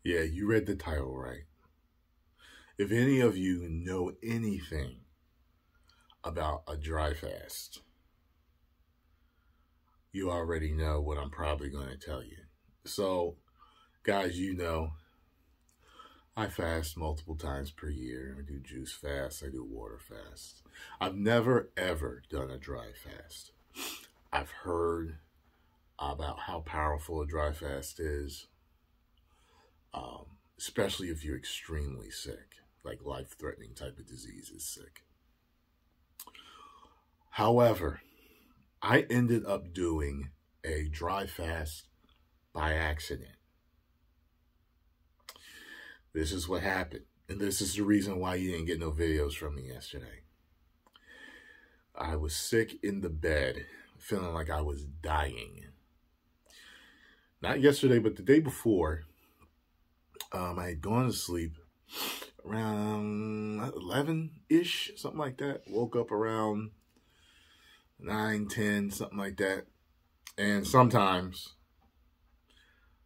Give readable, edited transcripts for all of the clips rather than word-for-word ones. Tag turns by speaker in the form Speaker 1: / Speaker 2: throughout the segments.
Speaker 1: Yeah, you read the title right. If any of you know anything about a dry fast, you already know what I'm probably going to tell you. So, guys, I fast multiple times per year. I do juice fast, I do water fast. I've never ever done a dry fast. I've heard about how powerful a dry fast is, especially if you're extremely sick, like life-threatening type of disease is sick. However, I ended up doing a dry fast by accident. This is what happened. And this is the reason why you didn't get no videos from me yesterday. I was sick in the bed, feeling like I was dying. Not yesterday, but the day before, I had gone to sleep around 11-ish, something like that. Woke up around 9, 10, something like that. And sometimes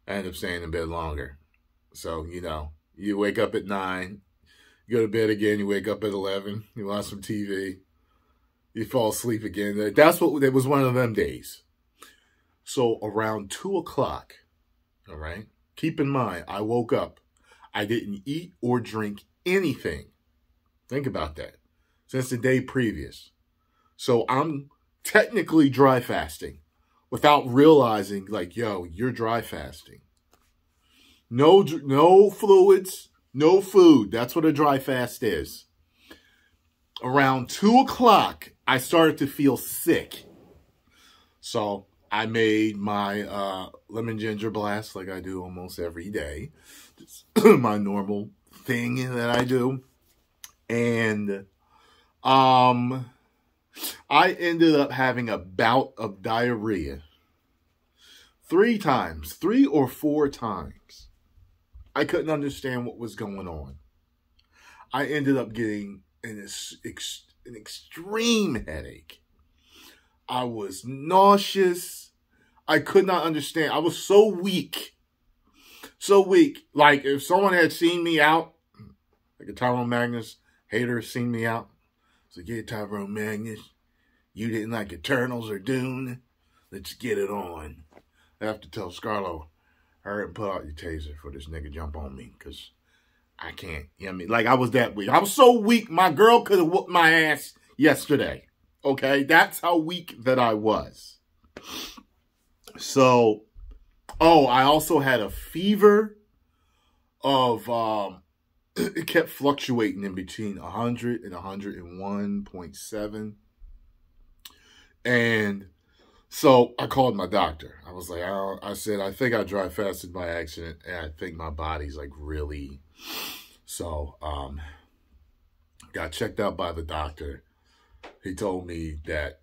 Speaker 1: I end up staying in bed longer. So, you wake up at 9, you go to bed again, you wake up at 11, you watch some TV, you fall asleep again. It was one of them days. So around 2 o'clock, all right, keep in mind, I woke up. I didn't eat or drink anything. Think about that. Since the day previous. So I'm technically dry fasting without realizing, like, yo, you're dry fasting. No fluids, no food. That's what a dry fast is. Around 2 o'clock, I started to feel sick. So I made my lemon ginger blast like I do almost every day. It's my normal thing that I do. And I ended up having a bout of diarrhea 3 or 4 times. I couldn't understand what was going on. I ended up getting an extreme headache. I was nauseous. I could not understand. I was so weak. So weak. Like if someone had seen me out, like a Tyrone Magnus hater seen me out. It's like, yeah, Tyrone Magnus, you didn't like Eternals or Dune. Let's get it on. I have to tell Scarlo, hurry and pull out your taser for this nigga jump on me, because I can't. You know what I mean? Like, I was that weak. I was so weak, my girl could have whooped my ass yesterday. Okay? That's how weak that I was. So, I also had a fever of, it kept fluctuating in between 100 and 101.7. And so I called my doctor. I was like, I said, I think I dry fasted by accident, and I think my body's like really. So, got checked out by the doctor. He told me that,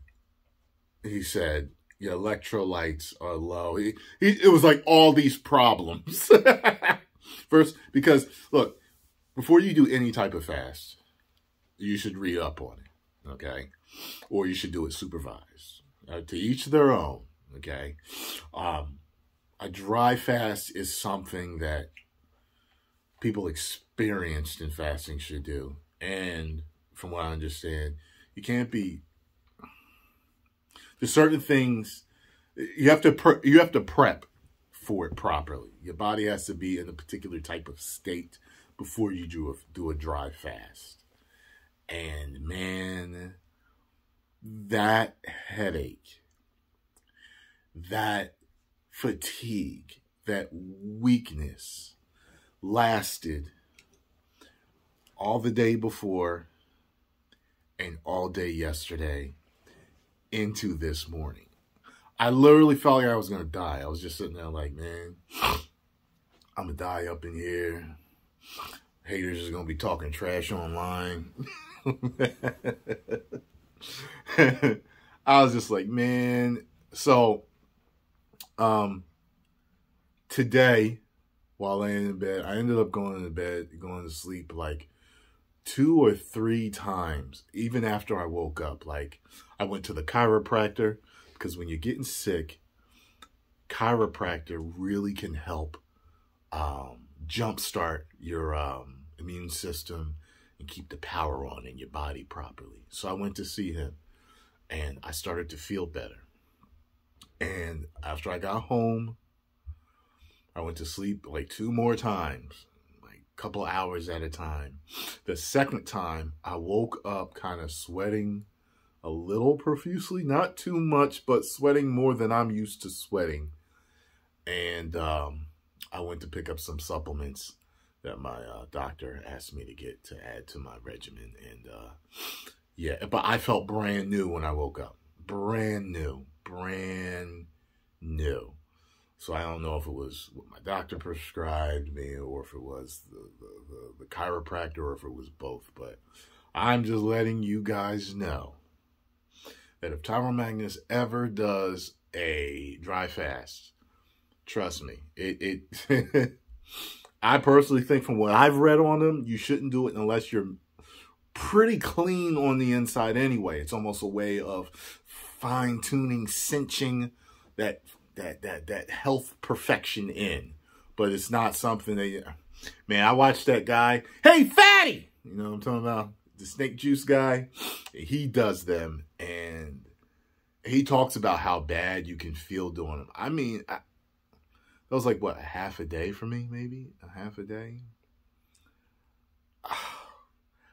Speaker 1: he said, your electrolytes are low. It was like all these problems. First, because look, before you do any type of fast, you should read up on it, okay? Or you should do it supervised. To each their own, okay? A dry fast is something that people experienced in fasting should do. And from what I understand, you can't be... There's certain things you have to prep for it properly. Your body has to be in a particular type of state before you do a dry fast. And man, that headache, that fatigue, that weakness lasted all the day before and all day yesterday into this morning. I literally felt like I was going to die. I was just sitting there like, man, I'm going to die up in here. Haters is going to be talking trash online. I was just like, man. So, today, while laying in bed. I ended up going to sleep like 2 or 3 times, even after I woke up. Like, I went to the chiropractor, because when you're getting sick, chiropractor really can help jumpstart your immune system and keep the power on in your body properly. So I went to see him, and I started to feel better. And after I got home, I went to sleep like 2 more times, like a couple hours at a time. The second time, I woke up kind of sweating a little profusely, not too much, but sweating more than I'm used to sweating. And I went to pick up some supplements that my doctor asked me to get to add to my regimen. And yeah, but I felt brand new when I woke up. Brand new. So I don't know if it was what my doctor prescribed me, or if it was the chiropractor, or if it was both. But I'm just letting you guys know that if Tyrone Magnus ever does a dry fast, trust me, I personally think, from what I've read on them, you shouldn't do it unless you're pretty clean on the inside anyway. It's almost a way of fine-tuning, cinching that health perfection in. But it's not something that, man, I watched that guy, hey, fatty! You know what I'm talking about? The snake juice guy. He does them, and he talks about how bad you can feel doing them. I mean, that was like, what, a half a day for me, maybe? A half a day?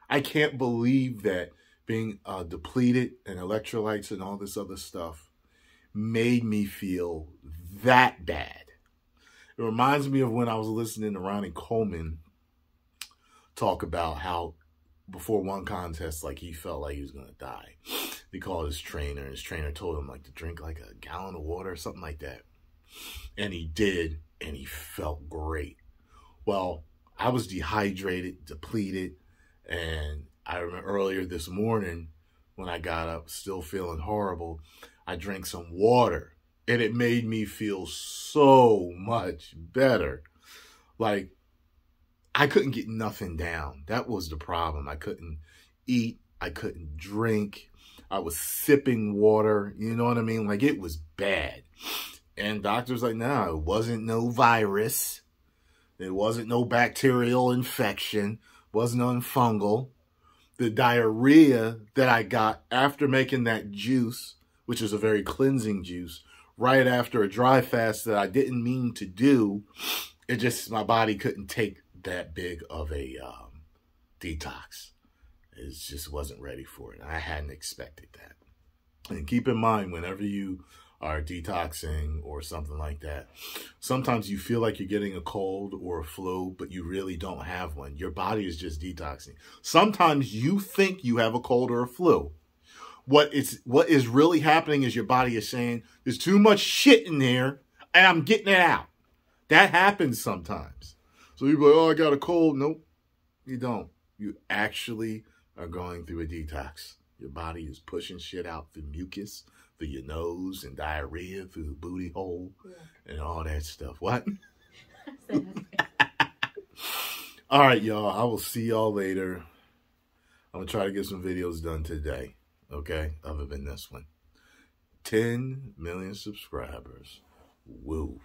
Speaker 1: I can't believe that being depleted and electrolytes and all this other stuff made me feel that bad. It reminds me of when I was listening to Ronnie Coleman talk about how before one contest, like, he felt like he was going to die. He called his trainer, and his trainer told him, like, to drink like a gallon of water or something like that. And he did, and he felt great. Well, I was dehydrated, depleted, and I remember earlier this morning when I got up, still feeling horrible, I drank some water, and it made me feel so much better. Like, I couldn't get nothing down. That was the problem. I couldn't eat. I couldn't drink. I was sipping water. You know what I mean? Like, it was bad. And doctors like, nah, it wasn't no virus. It wasn't no bacterial infection. Wasn't no fungal. The diarrhea that I got after making that juice, which is a very cleansing juice, right after a dry fast that I didn't mean to do, it just, my body couldn't take that big of a detox. It just wasn't ready for it. I hadn't expected that. And keep in mind, whenever you are detoxing or something like that, sometimes you feel like you're getting a cold or a flu, but you really don't have one. Your body is just detoxing. Sometimes you think you have a cold or a flu. What is really happening is your body is saying, there's too much shit in there, and I'm getting it out. That happens sometimes. So you're like, oh, I got a cold. Nope, you don't. You actually are going through a detox. Your body is pushing shit out through mucus, through your nose, and diarrhea through the booty hole, and all that stuff. What? All right, y'all. I will see y'all later. I'm going to try to get some videos done today, okay? Other than this one. 10 million subscribers. Woo.